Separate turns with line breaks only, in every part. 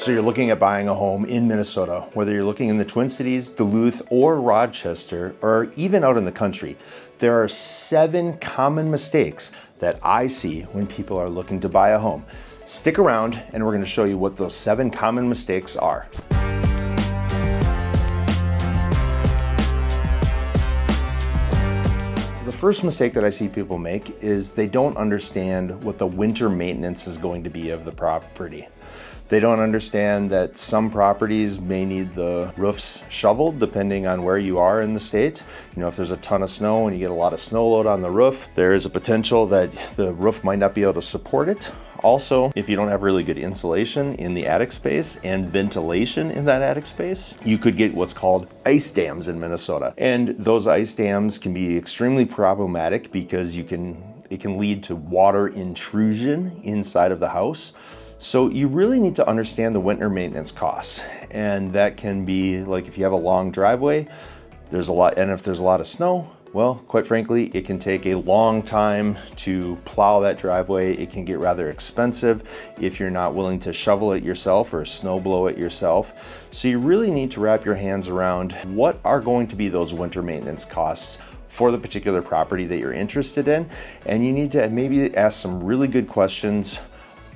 So you're looking at buying a home in Minnesota, whether you're looking in the Twin Cities, Duluth, or Rochester, or even out in the country. There are 7 common mistakes that I see when people are looking to buy a home. Stick around and we're going to show you what those 7 common mistakes are. The first mistake that I see people make is they don't understand what the winter maintenance is going to be of the property. They don't understand that some properties may need the roofs shoveled depending on where you are in the state. You know, if there's a ton of snow and you get a lot of snow load on the roof, there is a potential that the roof might not be able to support it. Also, if you don't have really good insulation in the attic space and ventilation in that attic space, you could get what's called ice dams in Minnesota. And those ice dams can be extremely problematic because it can lead to water intrusion inside of the house. So you really need to understand the winter maintenance costs. And that can be like if you have a long driveway, and if there's a lot of snow, well, quite frankly, it can take a long time to plow that driveway. It can get rather expensive if you're not willing to shovel it yourself or snow blow it yourself. So you really need to wrap your hands around what are going to be those winter maintenance costs for the particular property that you're interested in. And you need to maybe ask some really good questions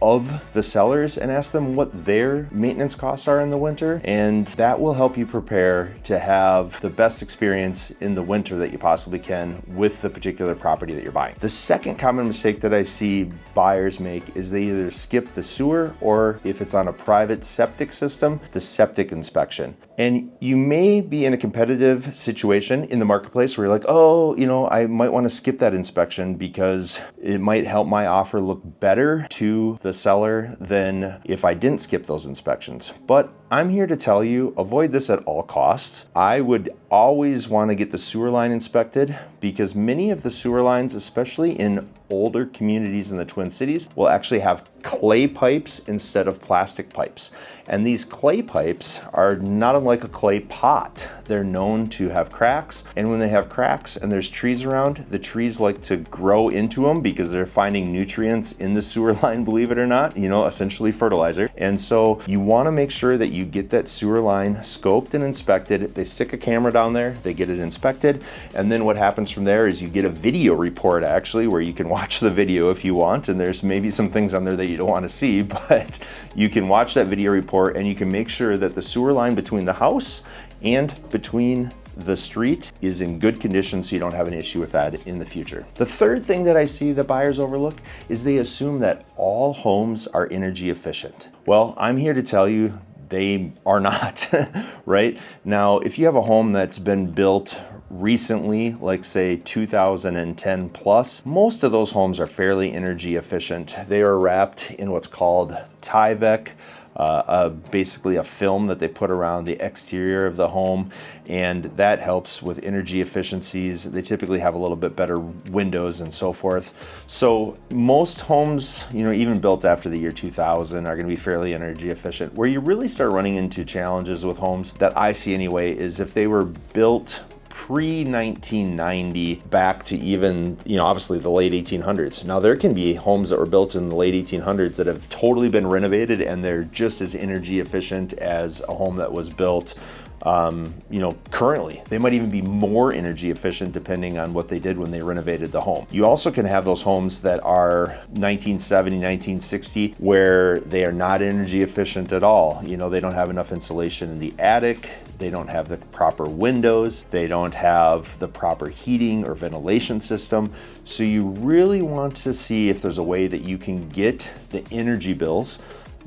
of the sellers and ask them what their maintenance costs are in the winter, and that will help you prepare to have the best experience in the winter that you possibly can with the particular property that you're buying. The second common mistake that I see buyers make is they either skip the sewer, or if it's on a private septic system, the septic inspection. And you may be in a competitive situation in the marketplace where you're like, oh, you know, I might want to skip that inspection because it might help my offer look better to the seller than if I didn't skip those inspections. But I'm here to tell you, avoid this at all costs. I would always want to get the sewer line inspected because many of the sewer lines, especially in older communities in the Twin Cities, will actually have clay pipes instead of plastic pipes. And these clay pipes are not unlike a clay pot. They're known to have cracks, and when they have cracks and there's trees around, the trees like to grow into them because they're finding nutrients in the sewer line, believe it or not, you know, essentially fertilizer. And so you want to make sure that you get that sewer line scoped and inspected. They stick a camera down there, they get it inspected, and then what happens from there is you get a video report actually where you can watch the video if you want, and there's maybe some things on there that you don't want to see, but you can watch that video report and you can make sure that the sewer line between the house and between the street is in good condition so you don't have an issue with that in the future. The third thing that I see that buyers overlook is they assume that all homes are energy efficient. Well, I'm here to tell you they are not, right? Now, if you have a home that's been built recently, like say 2010 plus, most of those homes are fairly energy efficient. They are wrapped in what's called Tyvek, basically a film that they put around the exterior of the home, and that helps with energy efficiencies. They typically have a little bit better windows and so forth. So most homes, you know, even built after the year 2000 are going to be fairly energy efficient. Where you really start running into challenges with homes that I see anyway is if they were built pre-1990 back to even, you know, obviously the late 1800s. Now there can be homes that were built in the late 1800s that have totally been renovated and they're just as energy efficient as a home that was built you know, currently. They might even be more energy efficient depending on what they did when they renovated the home. You also can have those homes that are 1970, 1960, where they are not energy efficient at all. You know, they don't have enough insulation in the attic, they don't have the proper windows, they don't have the proper heating or ventilation system. So you really want to see if there's a way that you can get the energy bills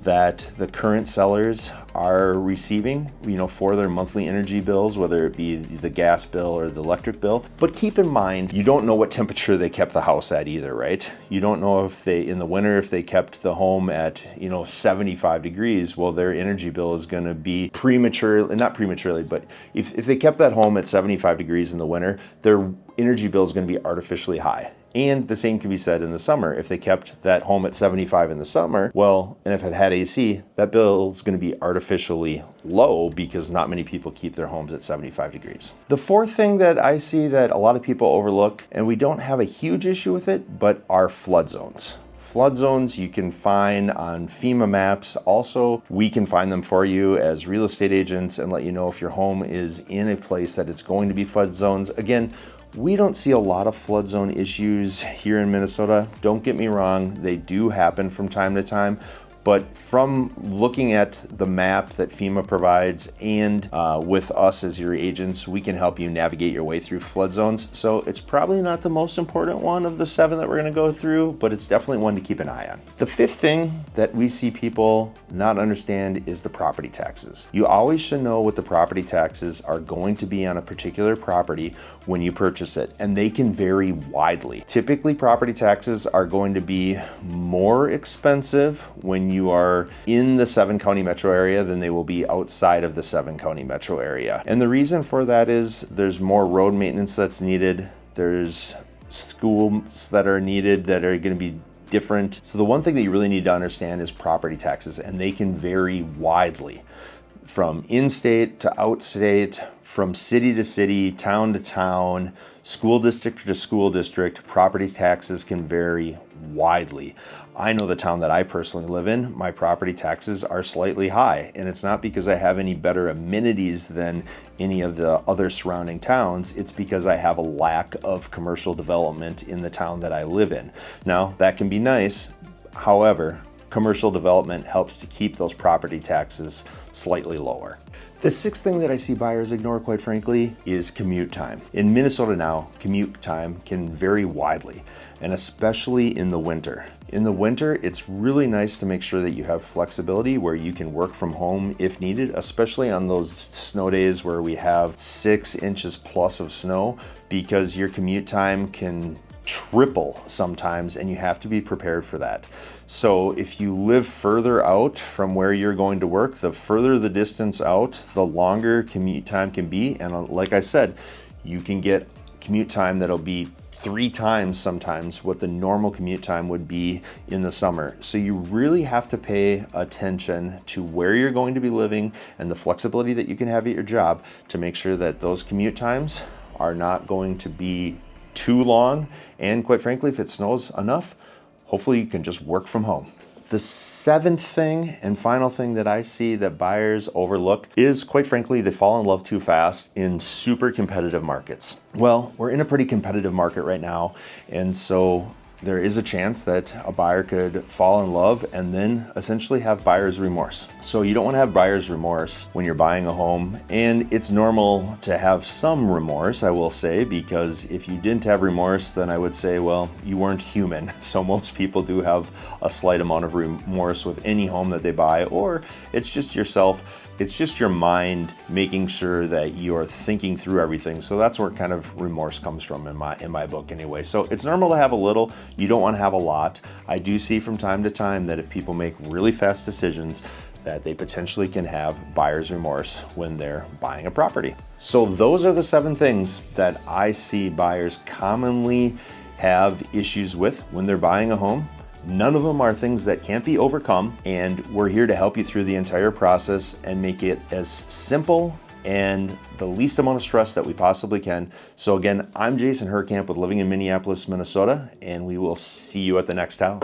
that the current sellers are receiving, you know, for their monthly energy bills, whether it be the gas bill or the electric bill. But keep in mind, you don't know what temperature they kept the house at either, right? You don't know if they, in the winter, if they kept the home at, you know, 75 degrees, well, their energy bill is gonna be not prematurely, but if they kept that home at 75 degrees in the winter, their energy bill is gonna be artificially high. And the same can be said in the summer. If they kept that home at 75 in the summer, well, and if it had AC, that bill is going to be artificially low because not many people keep their homes at 75 degrees. The fourth thing that I see that a lot of people overlook, and we don't have a huge issue with it, but are flood zones. Flood zones you can find on FEMA maps. Also, we can find them for you as real estate agents and let you know if your home is in a place that it's going to be flood zones. Again, we don't see a lot of flood zone issues here in Minnesota. Don't get me wrong, they do happen from time to time. But from looking at the map that FEMA provides and with us as your agents, we can help you navigate your way through flood zones. So it's probably not the most important one of the 7 that we're gonna go through, but it's definitely one to keep an eye on. The 5th thing that we see people not understand is the property taxes. You always should know what the property taxes are going to be on a particular property when you purchase it, and they can vary widely. Typically, property taxes are going to be more expensive when you are in the 7-county metro area than they will be outside of the 7-county metro area. And the reason for that is there's more road maintenance that's needed. There's schools that are needed that are going to be different. So the one thing that you really need to understand is property taxes, and they can vary widely from in-state to outstate, from city to city, town to town, school district to school district. Property taxes can vary widely. I know the town that I personally live in, my property taxes are slightly high, and it's not because I have any better amenities than any of the other surrounding towns. It's because I have a lack of commercial development in the town that I live in. Now, that can be nice. However, commercial development helps to keep those property taxes slightly lower. The 6th thing that I see buyers ignore, quite frankly, is commute time. In Minnesota now, commute time can vary widely, and especially in the winter. In the winter, it's really nice to make sure that you have flexibility where you can work from home if needed, especially on those snow days where we have 6 inches plus of snow, because your commute time can triple sometimes, and you have to be prepared for that. So if you live further out from where you're going to work, the further the distance out, the longer commute time can be. And like I said, you can get commute time that'll be 3 times sometimes what the normal commute time would be in the summer. So you really have to pay attention to where you're going to be living and the flexibility that you can have at your job to make sure that those commute times are not going to be too long. And quite frankly, if it snows enough, hopefully you can just work from home. The 7th thing and final thing that I see that buyers overlook is, quite frankly, they fall in love too fast in super competitive markets. Well, we're in a pretty competitive market right now, and so there is a chance that a buyer could fall in love and then essentially have buyer's remorse. So you don't want to have buyer's remorse when you're buying a home, and it's normal to have some remorse, I will say, because if you didn't have remorse, then I would say, well, you weren't human. So most people do have a slight amount of remorse with any home that they buy, or it's just yourself. It's just your mind making sure that you're thinking through everything. So that's where kind of remorse comes from in my book anyway. So it's normal to have a little, you don't want to have a lot. I do see from time to time that if people make really fast decisions, that they potentially can have buyer's remorse when they're buying a property. So those are the 7 things that I see buyers commonly have issues with when they're buying a home. None of them are things that can't be overcome, and we're here to help you through the entire process and make it as simple and the least amount of stress that we possibly can. So again, I'm Jason Huerkamp with Living in Minneapolis, Minnesota, and we will see you at the next house.